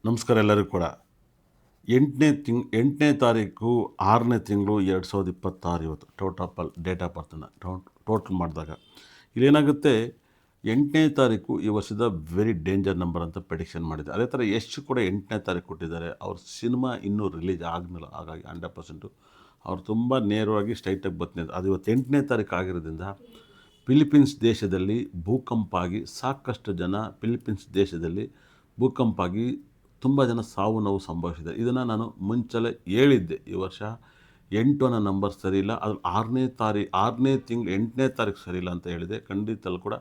ನಮಸ್ಕಾರ ಎಲ್ಲರಿಗೂ ಕೂಡ. 8ನೇ ತಾರೀಕು 6ನೇ ತಿಂಗಳು 2026 ಇವತ್ತು ಡೇಟ್ ಆಫ್ ಬರ್ತನ್ನು ಟೋಟಲ್ ಮಾಡಿದಾಗ ಇಲ್ಲೇನಾಗುತ್ತೆ, 8ನೇ ತಾರೀಕು ಈ ವರ್ಷದ ವೆರಿ ಡೇಂಜರ್ ನಂಬರ್ ಅಂತ ಪ್ರೆಡಿಕ್ಷನ್ ಮಾಡಿದೆ. ಅದೇ ಥರ ಯಶ್ ಕೂಡ 8ನೇ ತಾರೀಕು ಕೊಟ್ಟಿದ್ದಾರೆ. ಅವ್ರ ಸಿನಿಮಾ ಇನ್ನೂ ರಿಲೀಸ್ ಆಗಲಿಲ್ಲ, ಹಾಗಾಗಿ 100% ಅವ್ರು ತುಂಬ ನೇರವಾಗಿ ಸ್ಟ್ರೈಟಾಗಿ ಬರ್ತಿದ್ದಾರೆ. ಅದು ಇವತ್ತು 8ನೇ ತಾರೀಕು ಆಗಿರೋದ್ರಿಂದ ಫಿಲಿಪೀನ್ಸ್ ದೇಶದಲ್ಲಿ ಭೂಕಂಪ ಆಗಿ ಸಾಕಷ್ಟು ಜನ ಭೂಕಂಪ ಆಗಿ ತುಂಬ ಜನ ಸಾವು ನೋವು ಸಂಭವಿಸಿದೆ. ಇದನ್ನು ನಾನು ಮುಂಚೆಲೇ ಹೇಳಿದ್ದೆ. ಈ ವರ್ಷ 8 ಅನ್ನೋ ನಂಬರ್ ಸರಿಯಿಲ್ಲ, ಅದು 8ನೇ ತಾರೀಕು ಸರಿಯಿಲ್ಲ ಅಂತ ಹೇಳಿದೆ. ಖಂಡಿತ ಕೂಡ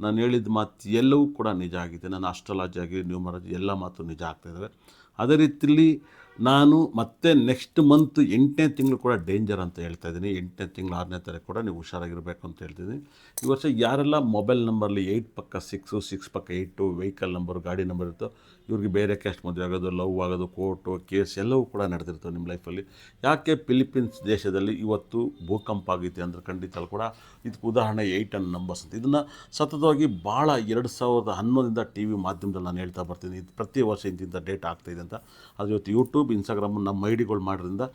ನಾನು ಹೇಳಿದ ಮಾತು ಎಲ್ಲವೂ ಕೂಡ ನಿಜ ಆಗಿದೆ. ನನ್ನ ಅಸ್ಟ್ರಾಲಜಿ ಆಗಿ ನ್ಯೂಮರಾಲಜಿ ಎಲ್ಲ ಮಾತು ನಿಜ ಆಗ್ತಾಯಿದ್ದಾವೆ. ಅದೇ ರೀತಿಯಲ್ಲಿ ನಾನು ಮತ್ತೆ ನೆಕ್ಸ್ಟ್ ಮಂತ್ 8ನೇ ತಿಂಗಳು ಕೂಡ ಡೇಂಜರ್ ಅಂತ ಹೇಳ್ತಾ ಇದ್ದೀನಿ. 8ನೇ ತಿಂಗಳು 6ನೇ ತಾರೀಕು ಕೂಡ ನೀವು ಹುಷಾರಾಗಿರಬೇಕು ಅಂತ ಹೇಳ್ತಿದ್ದೀನಿ. ಈ ವರ್ಷ ಯಾರೆಲ್ಲ ಮೊಬೈಲ್ ನಂಬರ್ಲಿ 8 ಪಕ್ಕ 6 ಪಕ್ಕ 8 ವೆಹಿಕಲ್ ನಂಬರು, ಗಾಡಿ ನಂಬರ್ ಇರುತ್ತೋ ಇವ್ರಿಗೆ ಬೇರೆ ಕ್ಯಾಸ್ಟ್ ಮದುವೆ ಆಗೋದು, ಲವ್ ಆಗೋದು, ಕೋರ್ಟು ಕೇಸ್ ಎಲ್ಲವೂ ಕೂಡ ನಡೆದಿರ್ತವೆ ನಿಮ್ಮ ಲೈಫಲ್ಲಿ. ಯಾಕೆ ಫಿಲಿಪೀನ್ಸ್ ದೇಶದಲ್ಲಿ ಇವತ್ತು ಭೂಕಂಪ ಆಗೈತೆ ಅಂದರೆ ಖಂಡಿತ ಕೂಡ ಇದಕ್ಕೆ ಉದಾಹರಣೆ 8 ಅನ್ನೋ ನಂಬರ್ಸ್ ಅಂತ. ಇದನ್ನು ಸತತವಾಗಿ ಭಾಳ 2011ರಿಂದ ಟಿ ವಿ ಮಾಧ್ಯಮದಲ್ಲಿ ನಾನು ಹೇಳ್ತಾ ಬರ್ತೀನಿ. ಇದು ಪ್ರತಿ ವರ್ಷ ಇಂತಿಂಥ ಡೇಟ್ ಆಗ್ತಾಯಿದೆ ಅಂತ. ಅದು ಇವತ್ತು ಯೂಟ್ಯೂಬ್, ಇನ್ಸ್ಟಾಗ್ರಾಮು ನಮ್ಮ ಐಡಿಗಳು ಮಾಡೋದ್ರಿಂದ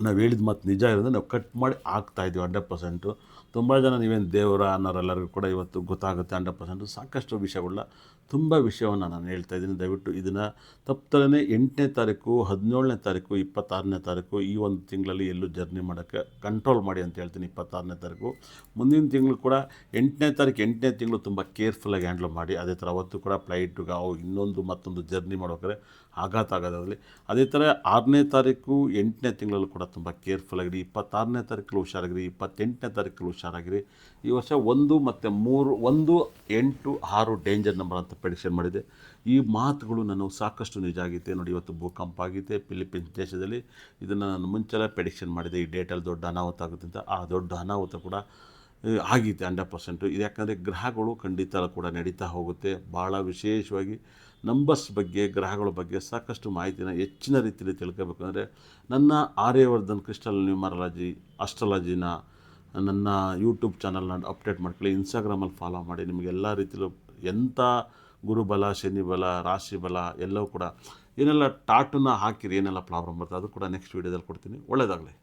ನಾವು ಹೇಳಿದ ಮಾತು ನಿಜ ಇರೋದ್ರೆ ನಾವು ಕಟ್ ಮಾಡಿ ಆಗ್ತಾಯಿದ್ದೀವಿ 100%. ತುಂಬ ಜನ ನೀವೇನು ದೇವರ ಅನ್ನೋರೆಲ್ಲರಿಗೂ ಕೂಡ ಇವತ್ತು ಗೊತ್ತಾಗುತ್ತೆ 100%. ಸಾಕಷ್ಟು ವಿಷಯಗಳನ್ನ ತುಂಬ ವಿಷಯವನ್ನು ನಾನು ಹೇಳ್ತಾ ಇದ್ದೀನಿ. ದಯವಿಟ್ಟು ಇದನ್ನು ತಪ್ಪದೇ 8ನೇ ತಾರೀಕು, 17ನೇ ತಾರೀಕು, 26ನೇ ತಾರೀಕು ಈ ಒಂದು ತಿಂಗಳಲ್ಲಿ ಎಲ್ಲೂ ಜರ್ನಿ ಮಾಡೋಕ್ಕೆ ಕಂಟ್ರೋಲ್ ಮಾಡಿ ಅಂತ ಹೇಳ್ತೀನಿ. 26ನೇ ತಾರೀಕು ಮುಂದಿನ ತಿಂಗಳು ಕೂಡ 8ನೇ ತಿಂಗಳು ತುಂಬ ಕೇರ್ಫುಲ್ಲಾಗಿ ಹ್ಯಾಂಡ್ಲ್ ಮಾಡಿ. ಅದೇ ಥರ ಅವತ್ತು ಕೂಡ ಫ್ಲೈಟ್ಗೆ ಮತ್ತೊಂದು ಜರ್ನಿ ಮಾಡ್ಬೇಕಾದ್ರೆ ಆಘಾತ ಆಗೋದಾಗಲಿ. ಅದೇ ಥರ 6ನೇ ತಾರೀಕು 8ನೇ ತಿಂಗಳಲ್ಲೂ ಕೂಡ ತುಂಬ ಕೇರ್ಫುಲ್ಲಾಗಿರಿ. 26ನೇ ತಾರೀಕಲ್ಲಿ ಹುಷಾರಾಗಿರಿ, 28ನೇ ತಾರೀಕಲ್ಲಿ ಹುಷಾರಾಗಿರಿ. ಈ ವರ್ಷ 1 ಮತ್ತು 3, 1, 8, 6 ಡೇಂಜರ್ ನಂಬರ್ ಅಂತ ಪ್ರೆಡಿಕ್ಷನ್ ಮಾಡಿದೆ. ಈ ಮಾತುಗಳು ನನಗೆ ಸಾಕಷ್ಟು ನಿಜ ಆಗೈತೆ. ನೋಡಿ, ಇವತ್ತು ಭೂಕಂಪ ಆಗಿದೆ ಫಿಲಿಪೀನ್ಸ್ ದೇಶದಲ್ಲಿ. ಇದನ್ನು ನಾನು ಮುಂಚೆನೇ ಪ್ರೆಡಿಕ್ಷನ್ ಮಾಡಿದೆ. ಈ ಡೇಟಲ್ಲಿ ದೊಡ್ಡ ಅನಾಹುತ ಆಗುತ್ತೆ ಅಂತ. ಆ ದೊಡ್ಡ ಅನಾಹುತ ಕೂಡ ಆಗೈತೆ 100%. ಇದು ಯಾಕಂದರೆ ಗ್ರಹಗಳು ಖಂಡಿತ ಕೂಡ ನಡೀತಾ ಹೋಗುತ್ತೆ. ಭಾಳ ವಿಶೇಷವಾಗಿ ನಂಬರ್ಸ್ ಬಗ್ಗೆ, ಗ್ರಹಗಳ ಬಗ್ಗೆ ಸಾಕಷ್ಟು ಮಾಹಿತಿನ ಹೆಚ್ಚಿನ ರೀತಿಯಲ್ಲಿ ತಿಳ್ಕೋಬೇಕಂದ್ರೆ ನನ್ನ ಆರ್ಯವರ್ಧನ್ ಕ್ರಿಸ್ಟಲ್ ನ್ಯೂಮರಾಲಜಿ ಅಸ್ಟ್ರಾಲಜಿನ ನನ್ನ ಯೂಟ್ಯೂಬ್ ಚಾನಲ್ನ ಅಪ್ಡೇಟ್ ಮಾಡ್ಕೊಳ್ಳಿ. ಇನ್ಸ್ಟಾಗ್ರಾಮಲ್ಲಿ ಫಾಲೋ ಮಾಡಿ. ನಿಮಗೆಲ್ಲ ರೀತಿಯಲ್ಲೂ ಎಂಥ ಗುರುಬಲ, ಶನಿ ಬಲ, ರಾಶಿ ಬಲ ಎಲ್ಲವೂ ಕೂಡ ಏನೆಲ್ಲ ಟಾಟನ್ನ ಹಾಕಿರಿ, ಏನೆಲ್ಲ ಪ್ರಾಬ್ಲಮ್ ಬರ್ತದೆ ಅದು ಕೂಡ ನೆಕ್ಸ್ಟ್ ವೀಡಿಯೋದಲ್ಲಿ ಕೊಡ್ತೀನಿ. ಒಳ್ಳೆಯದಾಗಲಿ.